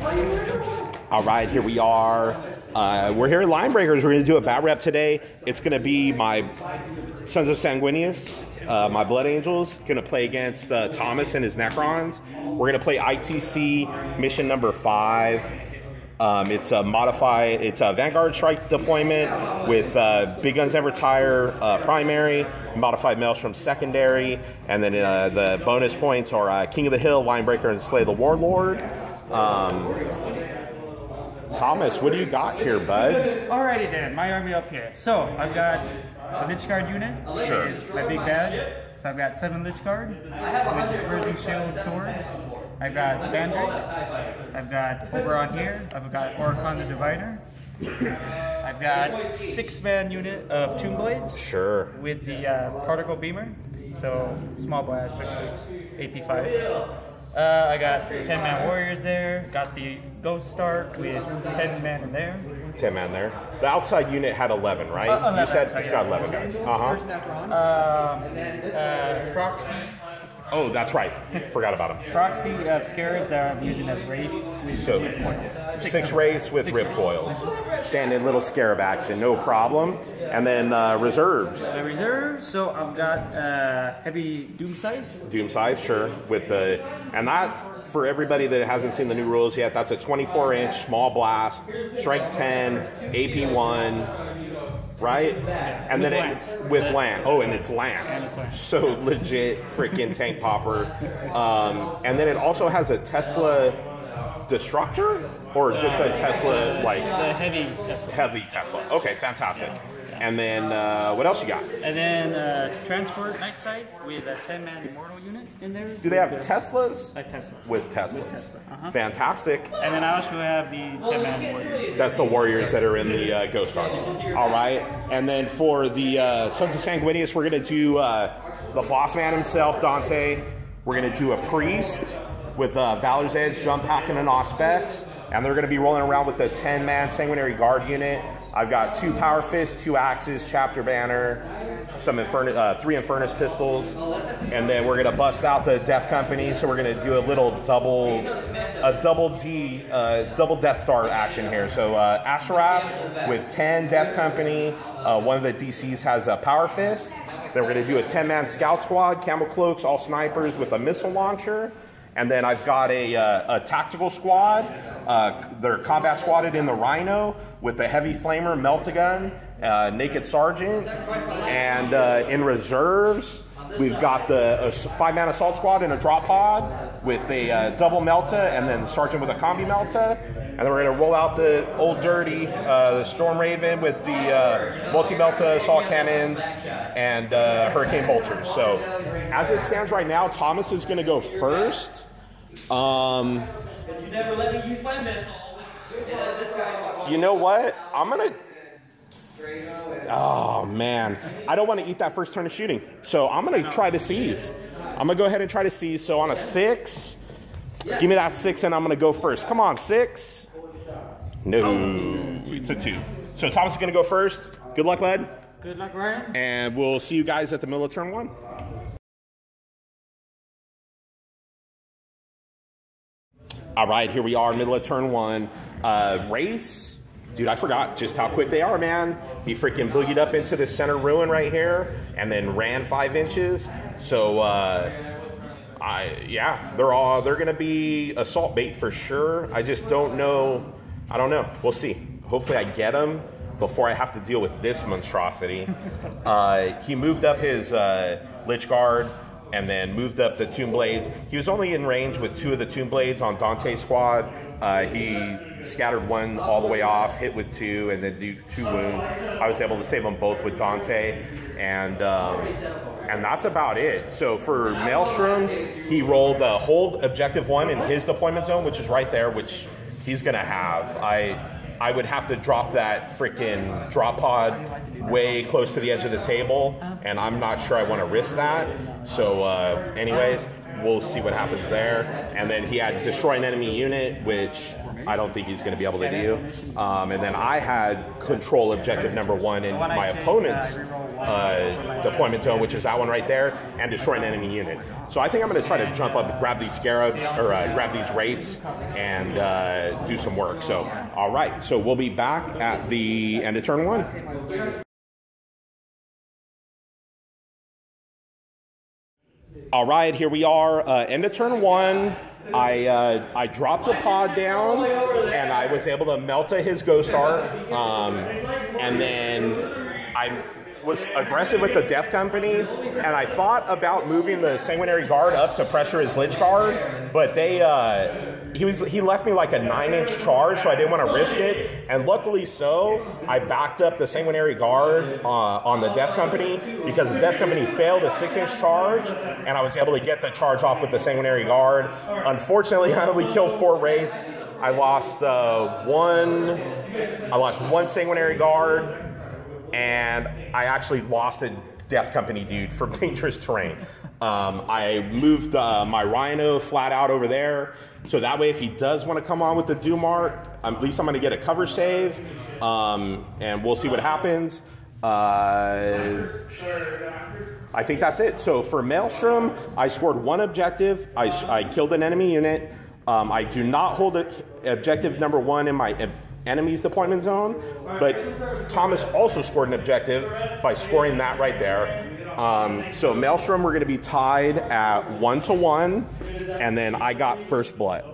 All right, here we are. We're here at Line Breakers. We're going to do a BatRep today. It's going to be my Sons of Sanguinius, my Blood Angels, going to play against Thomas and his Necrons. We're going to play ITC mission number 5. It's a modified, it's a Vanguard Strike deployment with Big Guns Never Tire primary, modified Maelstrom secondary, and then the bonus points are King of the Hill, Line Breaker, and Slay the Warlord. Thomas, what do you got here, bud? Alrighty then, my army up here. So, I've got the Lich Guard unit, Sure. which is my big badge. So I've got 7 Lich Guard with Dispersing Shield swords. I've got Bandrick. I've got Oberon here. I've got Oricon the Divider. I've got 6-man unit of Tomb Blades. Sure. With the Particle Beamer. So, small blast, just AP5. I got 10-man warriors there. Got the Ghost Stark with 10 men in there. 10 man there. The outside unit had 11, right? 11, you said sorry, it's yeah. got 11 guys. Proxy. Oh, that's right. Forgot about him. Proxy of Scarabs that I'm using as Wraith. With So, rip coils. 6 Wraiths with Six rip Wraiths. coils. Standing little Scarab action, no problem. And then reserves. The reserves, so I've got heavy Doom Scythe. Doom Scythe, sure. With the, and that, for everybody that hasn't seen the new rules yet, that's a 24-inch small blast, strike 10, AP 1, right? And With then lance. with lance. Oh, and it's lance. And it's lance. So legit freaking tank popper. And then it also has a Tesla Destructor, or just a Tesla like The heavy Tesla. heavy Tesla. Okay, fantastic. And then what else you got? And then Transport Night Scythe with a 10-man Immortal unit in there. Do they have Teslas? Like Tesla. With Teslas. Tesla, Fantastic. And then I also have the 10-man Warriors. That's the warriors that are in the Ghost Army. All right. And then for the Sons of Sanguinius, we're going to do the boss man himself, Dante. We're going to do a priest with Valor's Edge, Jump Pack, and an Auspex. And they're going to be rolling around with the 10-man Sanguinary Guard unit. I've got 2 Power Fists, 2 Axes, Chapter Banner, some 3 Infernus pistols. And then we're going to bust out the Death Company. So we're going to do a little double Death Star action here. So Asheraf with 10 Death Company. One of the DCs has a Power Fist. Then we're going to do a 10-man Scout Squad, Camel Cloaks, all snipers with a missile launcher. And then I've got a tactical squad. They're combat squatted in the Rhino with the heavy flamer, Melt-A-Gun, Naked Sergeant. And in reserves, we've got the 5-man assault squad in a drop pod with a double Melta and then the sergeant with a combi Melta. And then we're going to roll out the old dirty the Storm Raven with the multi-Melta assault cannons and Hurricane Bolters. So as it stands right now, Thomas is going to go first. You never let me use my missiles. You know what? I'm going to... Oh, man. I don't want to eat that first turn of shooting. So I'm going to try to seize. I'm going to go ahead and try to seize. So on a 6, give me that 6 and I'm going to go first. Come on, 6. No, it's a 2. So Thomas is going to go first. Good luck, lad. Good luck, Ryan. And we'll see you guys at the middle of turn 1. All right, here we are, middle of turn 1. Race, dude, I forgot just how quick they are, man. He freaking boogied up into the center ruin right here and then ran 5 inches. So, yeah, they're gonna be assault bait for sure. I just don't know. I don't know. We'll see. Hopefully I get them before I have to deal with this monstrosity. He moved up his Lich Guard and then moved up the Tomb Blades. He was only in range with 2 of the Tomb Blades on Dante's squad. He scattered 1 all the way off, hit with 2, and then do 2 wounds. I was able to save them both with Dante, and that's about it. So for Maelstroms, he rolled hold objective 1 in his deployment zone, which is right there, which he's gonna have. I would have to drop that freaking drop pod way close to the edge of the table, and I'm not sure I want to risk that. So anyways, we'll see what happens there. And then he had destroy an enemy unit, which I don't think he's going to be able to do. And then I had control objective number 1 in my opponent's deployment zone, which is that one right there, and destroy an enemy unit. So I think I'm going to try to jump up, grab these scarabs, or grab these wraiths, and do some work. So, all right. So we'll be back at the end of turn 1. All right, here we are, end of turn 1. I dropped the pod down, and I was able to melt his Ghost Arc, and then I was aggressive with the Death Company, and I thought about moving the Sanguinary Guard up to pressure his Lich Guard, but he left me like a 9-inch charge, so I didn't want to risk it, and luckily so, I backed up the Sanguinary Guard on the Death Company, because the Death Company failed a 6-inch charge, and I was able to get the charge off with the Sanguinary Guard. Unfortunately, I only killed 4 wraiths. I lost one Sanguinary Guard, and I actually lost a Death Company dude for dangerous terrain. I moved my Rhino flat out over there, so that way if he does want to come on with the Doom Arc, at least I'm going to get a cover save, and we'll see what happens. I think that's it. So for Maelstrom, I scored 1 objective. I killed an enemy unit. I do not hold objective number 1 in my enemy's deployment zone, but Thomas also scored an objective by scoring that right there. So Maelstrom, we're going to be tied at 1-1, and then I got first blood.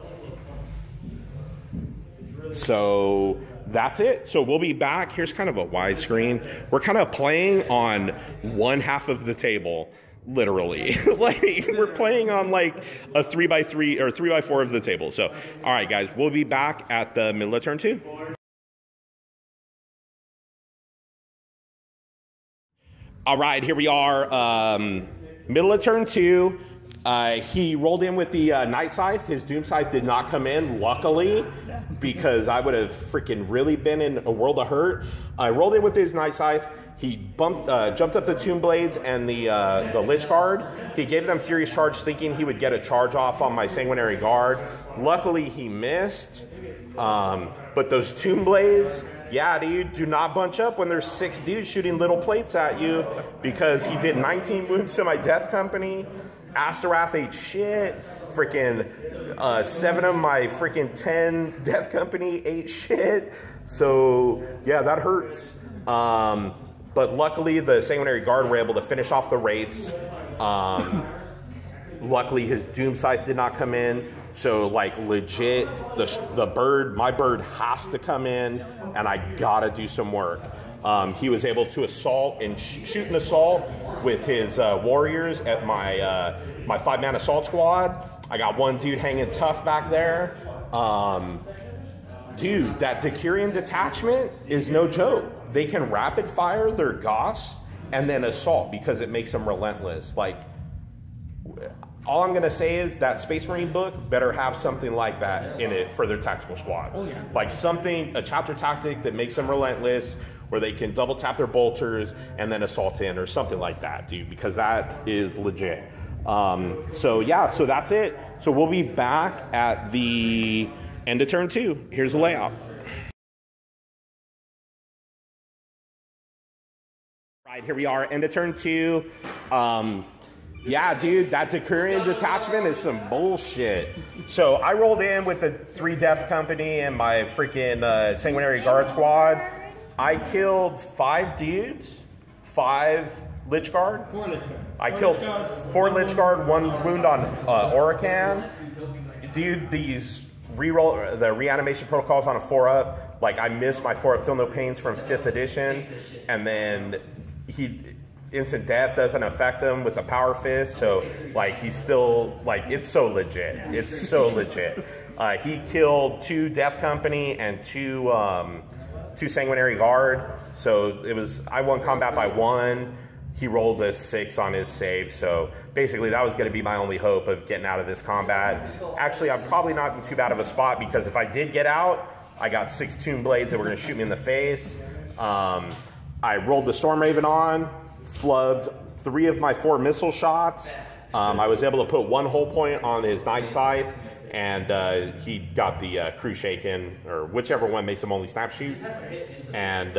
So that's it. So we'll be back. Here's kind of a wide screen. We're kind of playing on one half of the table, literally. Like we're playing on like a 3x3 or 3x4 of the table. So, all right, guys, we'll be back at the middle of turn 2. All right, here we are, middle of turn 2. He rolled in with the Night Scythe. His Doom Scythe did not come in, luckily, because I would have freaking really been in a world of hurt. I rolled in with his Night Scythe. He jumped up the Tomb Blades and the Lich Guard. He gave them Furious Charge, thinking he would get a charge off on my Sanguinary Guard. Luckily, he missed. But those Tomb Blades, yeah, dude, do not bunch up when there's 6 dudes shooting little plates at you, because he did 19 wounds to my Death Company. Astaroth ate shit. Freaking 7 of my freaking 10 Death Company ate shit. So, yeah, that hurts. But luckily, the Sanguinary Guard were able to finish off the Wraiths. Luckily, his Doom Scythe did not come in. So, like, legit, my bird has to come in, and I gotta do some work. He was able to assault and shoot an assault with his warriors at my 5-man assault squad. I got one dude hanging tough back there. Dude, that Decurion detachment is no joke. They can rapid fire their Goss and then assault because it makes them relentless. Like, all I'm gonna say is that Space Marine book better have something like that in it for their tactical squads. Oh, yeah. Like a chapter tactic that makes them relentless, where they can double tap their bolters and then assault in, or something like that, dude, because that is legit. So yeah, so that's it. So we'll be back at the end of turn 2. Here's the layout. Right, here we are, end of turn 2. Yeah, dude, that Decurion detachment is some bullshit. So I rolled in with the 3 Death Company and my freaking Sanguinary Guard squad. I killed 5 dudes, 5 Lich Guard. 4 Lich Guard. I killed 4 Lich Guard, 1 wound on Oracan. Dude, these the reanimation protocols on a 4-up, like I missed my 4-up Feel No Pains from 5th edition, and then instant death doesn't affect him with the Power Fist, so like he's still, like, it's so legit. It's so legit. He killed 2 Death Company and 2 Sanguinary Guard, so I won combat by 1. He rolled a 6 on his save, so basically that was going to be my only hope of getting out of this combat. Actually, I'm probably not in too bad of a spot, because if I did get out, I got 6 Tomb Blades that were going to shoot me in the face. I rolled the Storm Raven on, flubbed 3 of my 4 missile shots. I was able to put 1 hull point on his Night Scythe, and he got the crew shaken, or whichever one makes him only snap shoot. And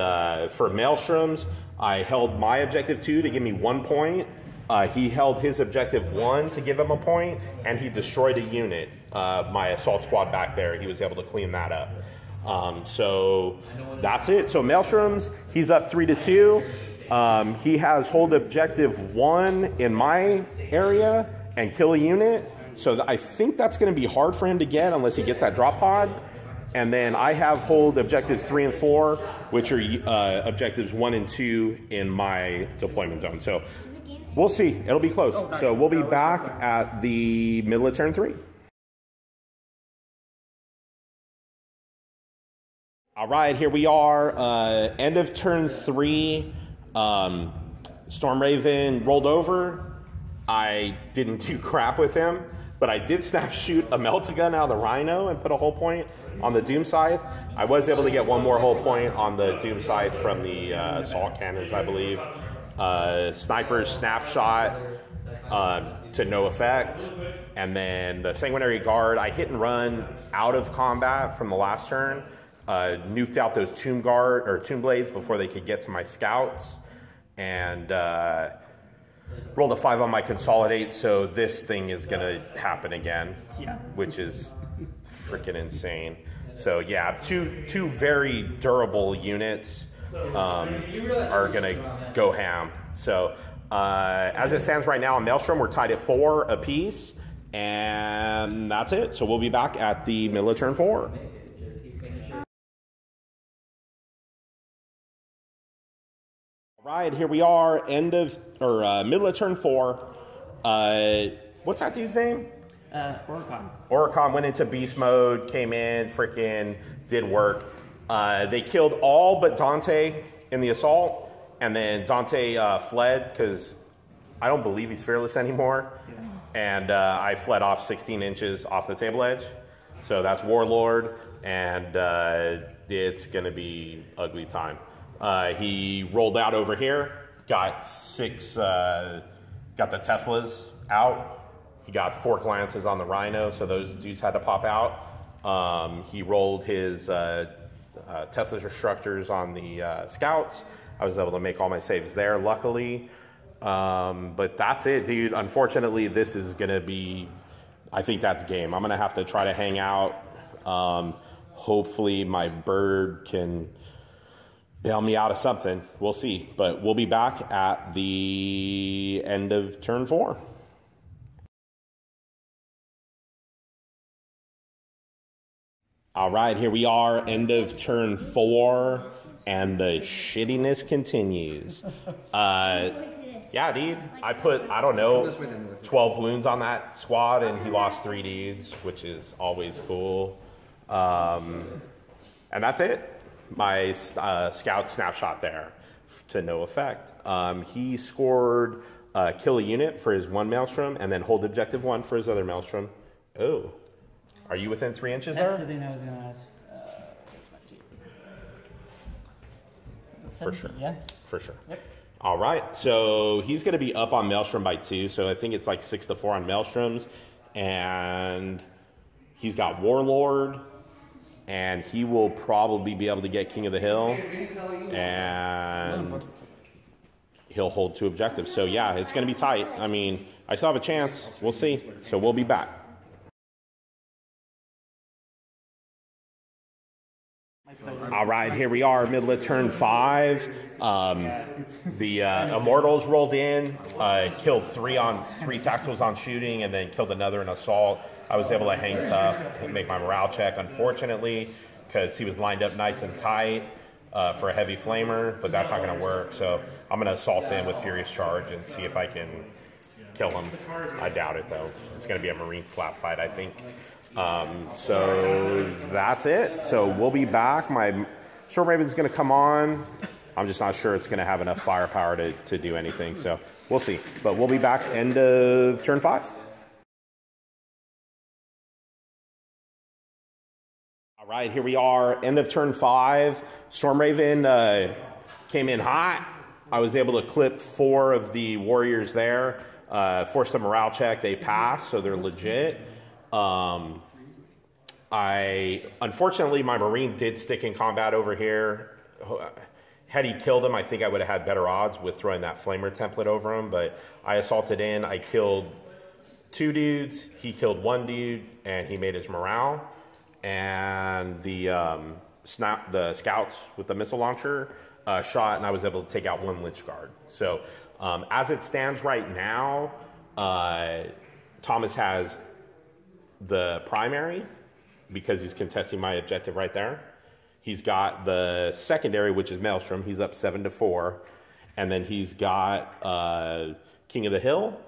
for Maelstroms, I held my objective 2 to give me 1 point. He held his objective 1 to give him a point, and he destroyed a unit. My assault squad back there, he was able to clean that up. So that's it. So Maelstroms, he's up 3-2. He has hold objective 1 in my area and kill a unit. So I think that's going to be hard for him to get unless he gets that drop pod. And then I have hold objectives 3 and 4, which are objectives 1 and 2 in my deployment zone. So we'll see. It'll be close. So we'll be back at the middle of turn 3. All right, here we are. End of turn 3. Storm Raven rolled over. I didn't do crap with him, but I did snap shoot a Meltagun out of the Rhino and put a hull point on the Doom Scythe. I was able to get 1 more hull point on the Doom Scythe from the assault cannons, I believe. Sniper's snapshot to no effect. And then the Sanguinary Guard, I hit and run out of combat from the last turn. Nuked out those Tomb Blades before they could get to my scouts. And rolled a 5 on my Consolidate, so this thing is gonna happen again, which is freaking insane. So yeah, two very durable units are gonna go ham. So as it stands right now on Maelstrom, we're tied at 4 apiece, and that's it. So we'll be back at the middle of turn 4. All right, here we are, middle of turn 4. What's that dude's name? Oricon. Oricon went into beast mode, came in, freaking did work. They killed all but Dante in the assault, and then Dante fled because I don't believe he's fearless anymore. And I fled off 16 inches off the table edge. So that's Warlord, and it's gonna be ugly time. He rolled out over here, got the Teslas out. He got 4 glances on the Rhino, so those dudes had to pop out. He rolled his Tesla Destructors on the Scouts. I was able to make all my saves there, luckily. But that's it, dude. Unfortunately, this is going to be, I think that's game. I'm going to have to try to hang out. Hopefully my bird can bail me out of something. We'll see. But we'll be back at the end of turn 4. All right, here we are, end of turn 4, and the shittiness continues. Yeah, dude, I put, I don't know, 12 wounds on that squad, and he lost 3 dudes, which is always cool. And that's it. My scout snapshot there to no effect. He scored kill a unit for his 1 Maelstrom, and then hold objective 1 for his other Maelstrom. Oh, are you within 3 inches there? That's the thing I was going to ask. For sure. Yeah. For sure. Yep. All right, so he's going to be up on Maelstrom by 2, so I think it's like 6-4 on Maelstroms, and he's got Warlord, and he will probably be able to get King of the Hill, and he'll hold 2 objectives. So yeah, it's going to be tight. I mean, I still have a chance. We'll see. So we'll be back. All right, here we are, middle of turn 5. The Immortals rolled in, killed 3 tacticals on shooting, and then killed another in assault. I was able to hang tough and make my morale check, unfortunately, because he was lined up nice and tight for a heavy flamer, but that's not going to work. So I'm going to assault him with Furious Charge and see if I can kill him. I doubt it, though. It's going to be a Marine slap fight, I think. So that's it. So we'll be back. My Storm Raven's going to come on. I'm just not sure it's going to have enough firepower to do anything. So we'll see. But we'll be back end of turn 5. All right, here we are, end of turn 5. Storm Raven came in hot. I was able to clip 4 of the warriors there. Forced a morale check. They passed, so they're legit. Unfortunately, my Marine did stick in combat over here. Had he killed him, I think I would have had better odds with throwing that flamer template over him, but I assaulted in, I killed 2 dudes, he killed 1 dude, and he made his morale. And the scouts with the missile launcher shot, and I was able to take out 1 Lich Guard. So as it stands right now, Thomas has the primary because he's contesting my objective right there. He's got the secondary, which is Maelstrom. He's up 7-4. And then he's got King of the Hill.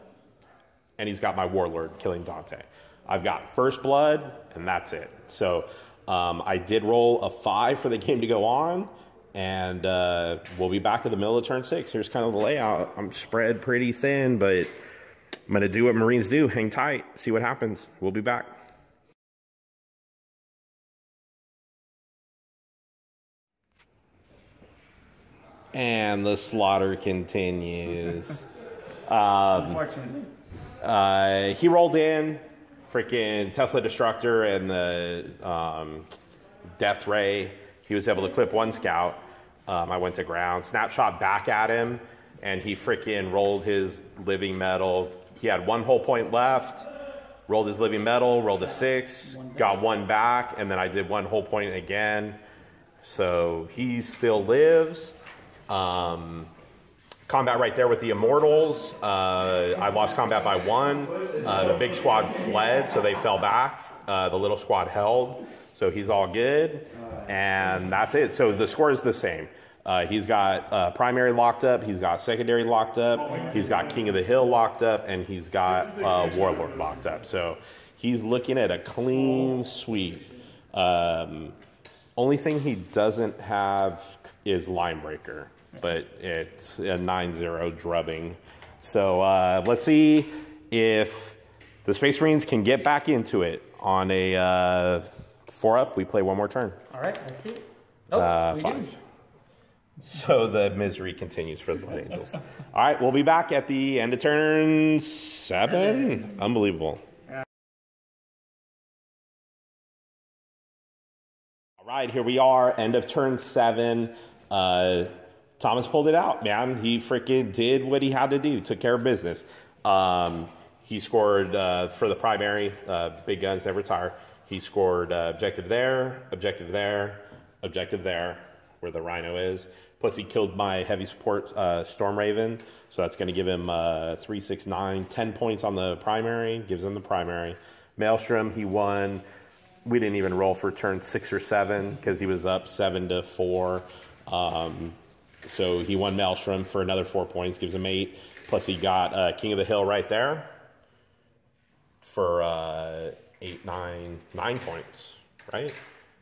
And he's got my Warlord killing Dante. I've got First Blood, and that's it. So I did roll a 5 for the game to go on. And we'll be back at the middle of turn 6. Here's kind of the layout. I'm spread pretty thin, but I'm going to do what Marines do. Hang tight. See what happens. We'll be back. And the slaughter continues. Unfortunately. He rolled in, freaking Tesla Destructor and the Death Ray. He was able to clip 1 scout. I went to ground, snapshot back at him, and he freaking rolled his living metal. He had 1 whole point left, rolled his living metal, rolled a 6, got 1 back, and then I did 1 whole point again. So he still lives. Combat right there with the Immortals. I lost combat by 1. The big squad fled, so they fell back. The little squad held, so he's all good. And that's it. So the score is the same. He's got primary locked up. He's got secondary locked up. He's got King of the Hill locked up. And he's got Warlord locked up. So he's looking at a clean sweep. Only thing he doesn't have is Linebreaker, but it's a 9-0 drubbing. So let's see if the Space Marines can get back into it on a 4-up. We play 1 more turn. All right, let's see. Oh, we 5. do. So the misery continues for the Blood Angels. All right, we'll be back at the end of turn 7. Unbelievable. All right, here we are, end of turn 7. Thomas pulled it out, man. He freaking did what he had to do, took care of business. He scored for the primary, big guns never retire. He scored objective there, objective there, objective there, where the Rhino is. Plus he killed my heavy support Storm Raven, so that's going to give him 3, 6, 9, 10 points on the primary, gives him the primary. Maelstrom, he won. We didn't even roll for turn 6 or 7 because he was up 7-4. So he won Maelstrom for another 4 points, gives him 8. Plus he got King of the Hill right there for 8, 9 points, right?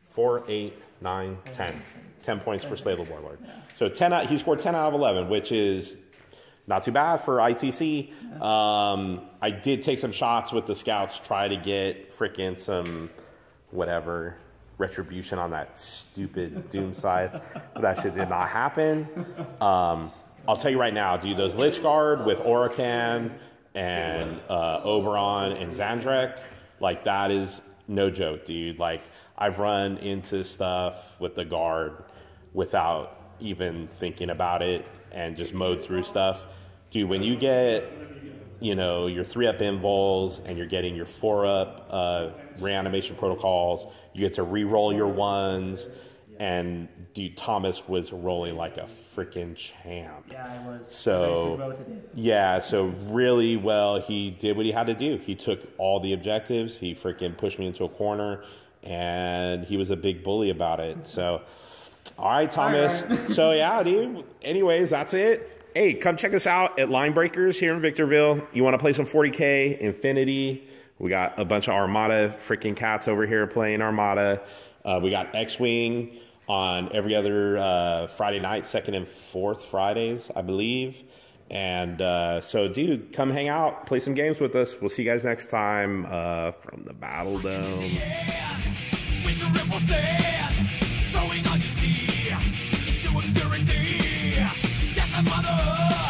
4, 8, 9, 10. 10 points for Slay the Warlord. So he scored 10 out of 11, which is not too bad for ITC. I did take some shots with the scouts, try to get freaking some whatever retribution on that stupid Doom Scythe. But that shit did not happen. I'll tell you right now, dude, those Lich Guard with Oracan and Oberon and Zandrek, like that is no joke, dude. Like I've run into stuff with the Guard without even thinking about it and just mowed through stuff. Dude, when you get, you know, your 3-up invols and you're getting your 4-up reanimation protocols, you get to re-roll your 1s, and dude, Thomas was rolling like a freaking champ. Yeah, I was. So, yeah, so really well, he did what he had to do. He took all the objectives, he freaking pushed me into a corner, and he was a big bully about it. So, all right, Thomas. All right. So, yeah, dude, anyways, that's it. Hey, come check us out at Linebreakers here in Victorville. You want to play some 40K, Infinity. We got a bunch of Armada freaking cats over here playing Armada. We got X-Wing on every other Friday night, 2nd and 4th Fridays, I believe. And so, dude, come hang out, play some games with us. We'll see you guys next time from the BattleDome. Mother